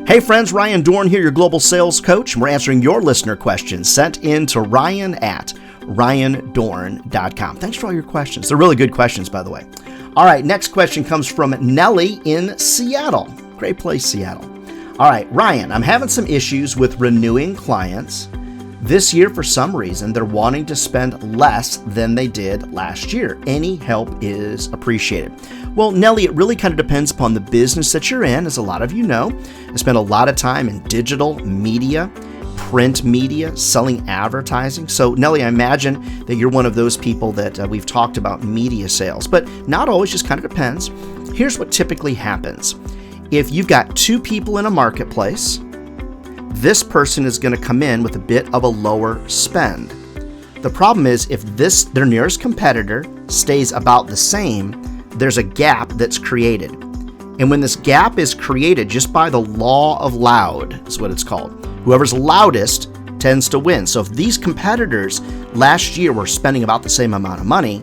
Hey friends, Ryan Dohrn here, your global sales coach. We're answering your listener questions sent in to ryan@ryandohrn.com. Thanks for all your questions. They're really good questions, by the way. All right, next question comes from Nelly in Seattle. Great place, Seattle. All right, Ryan, I'm having some issues with renewing clients. This year, for some reason, they're wanting to spend less than they did last year. Any help is appreciated. Well, Nelly, it really kind of depends upon the business that you're in. As a lot of you know, I spend a lot of time in digital media, print media, selling advertising. So, Nelly, I imagine that you're one of those people that we've talked about media sales, but not always, just kind of depends. Here's what typically happens. If you've got two people in a marketplace, this person is going to come in with a bit of a lower spend. The problem is if their nearest competitor stays about the same, there's a gap that's created. And when this gap is created just by the law of loud, is what it's called. Whoever's loudest tends to win. So if these competitors last year were spending about the same amount of money,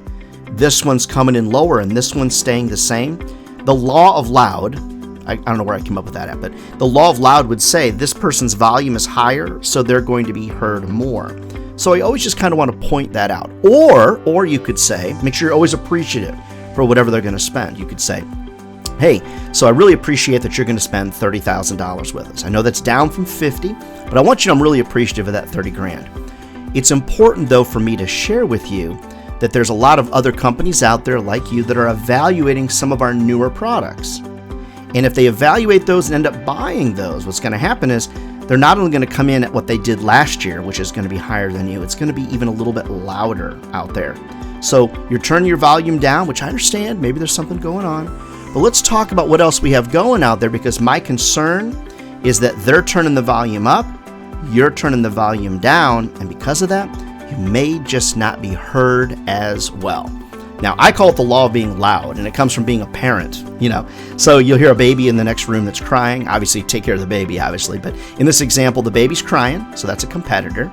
this one's coming in lower and this one's staying the same, the law of loud, I don't know where I came up with that at, but the law of loud would say this person's volume is higher, so they're going to be heard more. So I always just kind of want to point that out. Or you could say, make sure you're always appreciative for whatever they're going to spend. You could say, hey, so I really appreciate that you're going to spend $30,000 with us. I know that's down from 50, but I want you to know I'm really appreciative of that 30 grand. It's important, though, for me to share with you that there's a lot of other companies out there like you that are evaluating some of our newer products. And if they evaluate those and end up buying those, what's going to happen is they're not only going to come in at what they did last year, which is going to be higher than you, it's going to be even a little bit louder out there. So you're turning your volume down, which I understand, maybe there's something going on. But let's talk about what else we have going out there, because my concern is that they're turning the volume up, you're turning the volume down, and because of that, you may just not be heard as well. Now, I call it the law of being loud, and it comes from being a parent, So you'll hear a baby in the next room that's crying. Obviously, take care of the baby, obviously. But in this example, the baby's crying, so that's a competitor.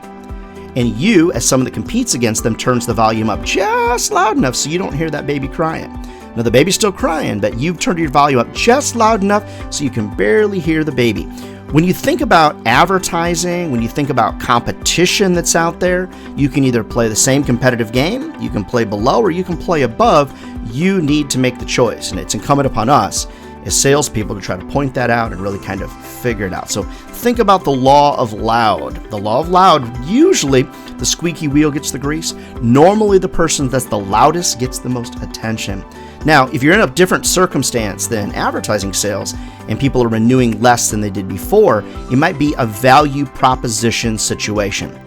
And you, as someone that competes against them, turns the volume up just loud enough so you don't hear that baby crying. Now, the baby's still crying, but you've turned your volume up just loud enough so you can barely hear the baby. When you think about advertising, when you think about competition that's out there, you can either play the same competitive game, you can play below, or you can play above. You need to make the choice, and it's incumbent upon us as salespeople to try to point that out and really kind of figure it out. So think about the law of loud. The law of loud, usually the squeaky wheel gets the grease. Normally the person that's the loudest gets the most attention. Now, if you're in a different circumstance than advertising sales and people are renewing less than they did before, it might be a value proposition situation.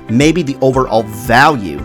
Maybe the overall value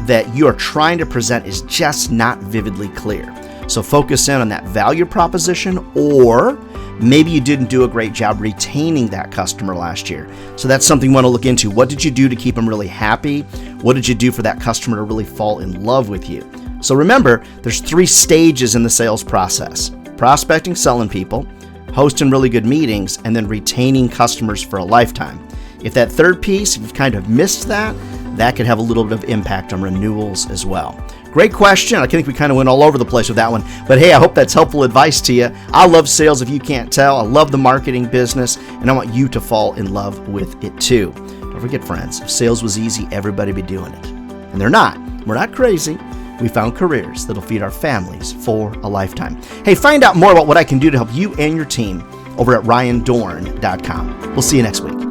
that you are trying to present is just not vividly clear. So focus in on that value proposition, or maybe you didn't do a great job retaining that customer last year. So that's something you want to look into. What did you do to keep them really happy? What did you do for that customer to really fall in love with you? So remember, there's 3 stages in the sales process: prospecting, selling people, hosting really good meetings, and then retaining customers for a lifetime. If that third piece, if you've kind of missed that, that could have a little bit of impact on renewals as well. Great question. I think we kind of went all over the place with that one. But hey, I hope that's helpful advice to you. I love sales if you can't tell. I love the marketing business, and I want you to fall in love with it too. Don't forget, friends, if sales was easy, everybody would be doing it. And they're not. We're not crazy. We found careers that'll feed our families for a lifetime. Hey, find out more about what I can do to help you and your team over at ryandohrn.com. We'll see you next week.